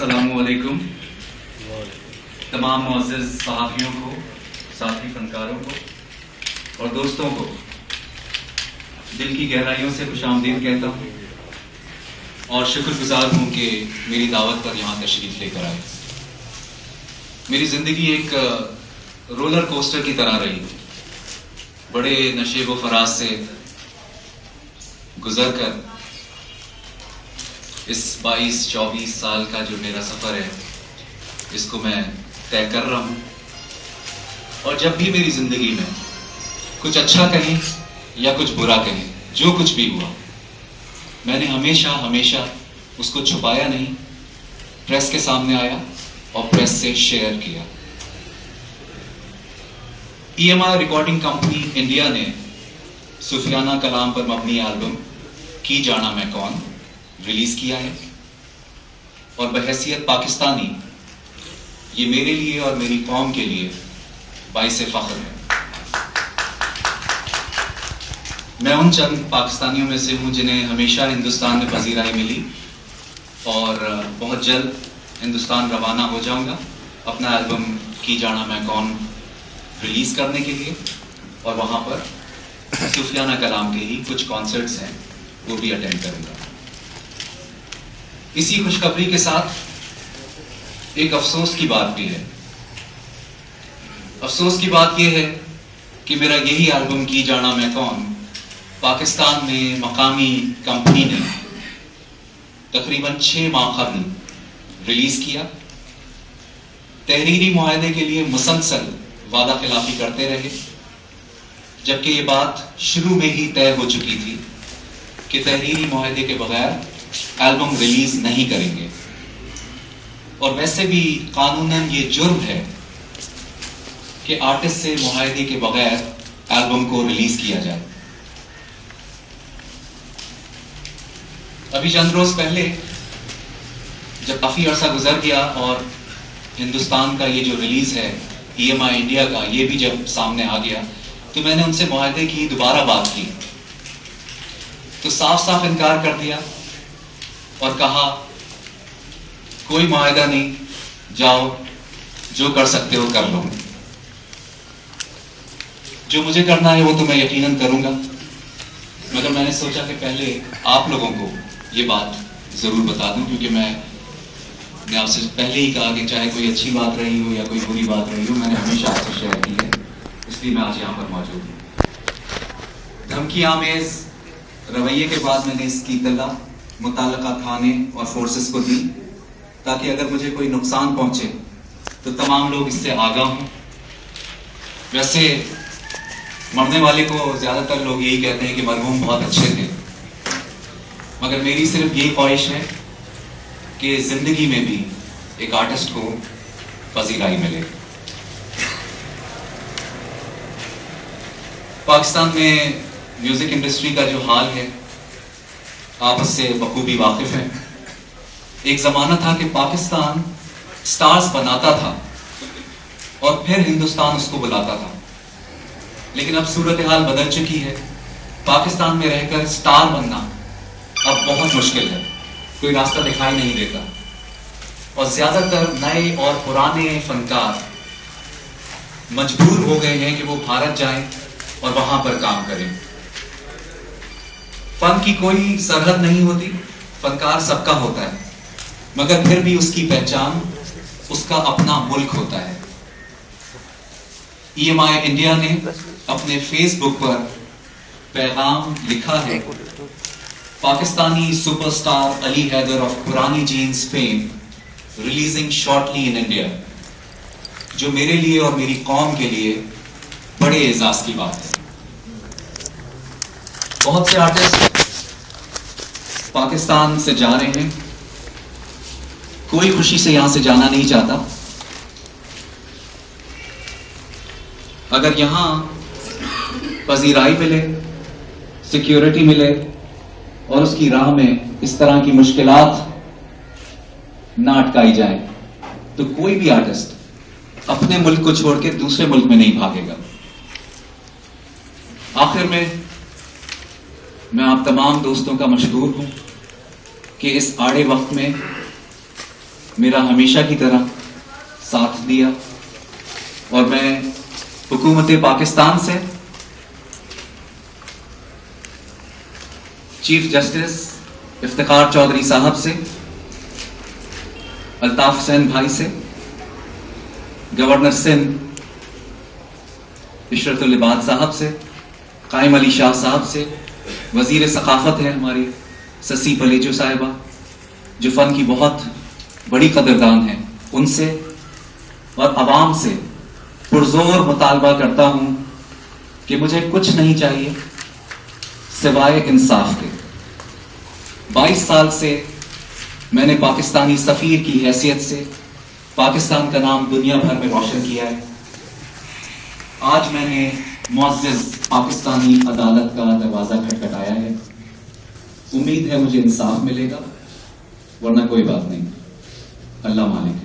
السلام علیکم تمام معزز صحافیوں کو، ساتھی فنکاروں کو اور دوستوں کو دل کی گہرائیوں سے خوش آمدید کہتا ہوں اور شکر گزار ہوں کہ میری دعوت پر یہاں تشریف لے کر آئے۔ میری زندگی ایک رولر کوسٹر کی طرح رہی، بڑے نشیب و فراز سے گزر کر اس 22-24 سال کا جو میرا سفر ہے اس کو میں طے کر رہا ہوں، اور جب بھی میری زندگی میں کچھ اچھا کہیں یا کچھ برا کہیں، جو کچھ بھی ہوا، میں نے ہمیشہ اس کو چھپایا نہیں، پریس کے سامنے آیا اور پریس سے شیئر کیا۔ EMI ریکارڈنگ کمپنی انڈیا نے صوفیانہ کلام پر مبنی البم کی جانا میں کون ریلیز کیا ہے، اور بحیثیت پاکستانی یہ میرے لیے اور میری قوم کے لیے باعث فخر ہے۔ میں ان چند پاکستانیوں میں سے ہوں جنہیں ہمیشہ ہندوستان میں پذیرائی ملی، اور بہت جلد ہندوستان روانہ ہو جاؤں گا اپنا البم کی جانا میں کون ریلیز کرنے کے لیے، اور وہاں پر صوفیانہ کلام کے ہی کچھ کانسرٹس ہیں وہ بھی اٹینڈ کروں گا۔ اسی خوشخبری کے ساتھ ایک افسوس کی بات بھی ہے۔ افسوس کی بات یہ ہے کہ میرا یہی البم کی جانا میں کون پاکستان میں مقامی کمپنی نے تقریباً 6 ماہ قبل ریلیز کیا۔ تحریری معاہدے کے لیے مسلسل وعدہ خلافی کرتے رہے، جبکہ یہ بات شروع میں ہی طے ہو چکی تھی کہ تحریری معاہدے کے بغیر البم ریلیز نہیں کریں گے، اور ویسے بھی قانوناً یہ جرم ہے کہ آرٹسٹ سے معاہدے کے بغیر البم کو ریلیز کیا جائے۔ ابھی چند روز پہلے جب کافی عرصہ گزر گیا اور ہندوستان کا یہ جو ریلیز ہے EMI انڈیا کا، یہ بھی جب سامنے آ گیا، تو میں نے ان سے معاہدے کی دوبارہ بات کی تو صاف انکار کر دیا اور کہا کوئی معاہدہ نہیں، جاؤ جو کر سکتے ہو کر لو، جو مجھے کرنا ہے وہ تو میں یقیناً کروں گا، مگر میں نے سوچا کہ پہلے آپ لوگوں کو یہ بات ضرور بتا دوں، کیونکہ میں نے آپ سے پہلے ہی کہا کہ چاہے کوئی اچھی بات رہی ہو یا کوئی بری بات رہی ہو، میں نے ہمیشہ آپ سے شیئر کی ہے، اس لیے میں آج یہاں پر موجود ہوں۔ دھمکی آمیز رویے کے بعد میں نے اس کی اطلاع متعلقہ تھانے اور فورسز کو دی تاکہ اگر مجھے کوئی نقصان پہنچے تو تمام لوگ اس سے آگاہ ہوں۔ ویسے مرنے والے کو زیادہ تر لوگ یہی کہتے ہیں کہ مرحوم بہت اچھے تھے، مگر میری صرف یہی خواہش ہے کہ زندگی میں بھی ایک آرٹسٹ کو پذیرائی ملے۔ پاکستان میں میوزک انڈسٹری کا جو حال ہے آپ اس سے بخوبی واقف ہیں۔ ایک زمانہ تھا کہ پاکستان سٹارز بناتا تھا اور پھر ہندوستان اس کو بلاتا تھا، لیکن اب صورتحال بدل چکی ہے۔ پاکستان میں رہ کر سٹار بننا اب بہت مشکل ہے، کوئی راستہ دکھائی نہیں دیتا، اور زیادہ تر نئے اور پرانے فنکار مجبور ہو گئے ہیں کہ وہ بھارت جائیں اور وہاں پر کام کریں۔ فن کی کوئی سرحد نہیں ہوتی، فنکار سب کا ہوتا ہے، مگر پھر بھی اس کی پہچان اس کا اپنا ملک ہوتا ہے۔ EMI انڈیا نے اپنے فیس بک پر پیغام لکھا ہے، Pakistani super star Ali Haider of Purani jeans fame releasing shortly in India, جو میرے لیے اور میری قوم کے لیے بڑے اعزاز کی بات ہے۔ بہت سے آرٹسٹ پاکستان سے جا رہے ہیں، کوئی خوشی سے یہاں سے جانا نہیں چاہتا، اگر یہاں پذیرائی ملے، سیکیورٹی ملے اور اس کی راہ میں اس طرح کی مشکلات نہ اٹکائی جائیں تو کوئی بھی آرٹسٹ اپنے ملک کو چھوڑ کے دوسرے ملک میں نہیں بھاگے گا۔ آخر میں میں آپ تمام دوستوں کا مشکور ہوں کہ اس آڑے وقت میں میرا ہمیشہ کی طرح ساتھ دیا اور میں حکومت پاکستان سے چیف جسٹس افتخار چودھری صاحب سے، الطاف حسین بھائی سے، گورنر سندھ عشرت العباد صاحب سے، قائم علی شاہ صاحب سے، وزیر ثقافت ہے ہماری سسی پلیجو صاحبہ جو فن کی بہت بڑی قدردان ہیں، ان سے اور عوام سے پرزور مطالبہ کرتا ہوں کہ مجھے کچھ نہیں چاہیے سوائے انصاف کے۔ 22 سال سے میں نے پاکستانی سفیر کی حیثیت سے پاکستان کا نام دنیا بھر میں روشن کیا ہے۔ آج میں نے معزز پاکستانی عدالت کا دروازہ کھٹکھٹایا ہے، امید ہے مجھے انصاف ملے گا، ورنہ کوئی بات نہیں۔ اللہ مالک ہے۔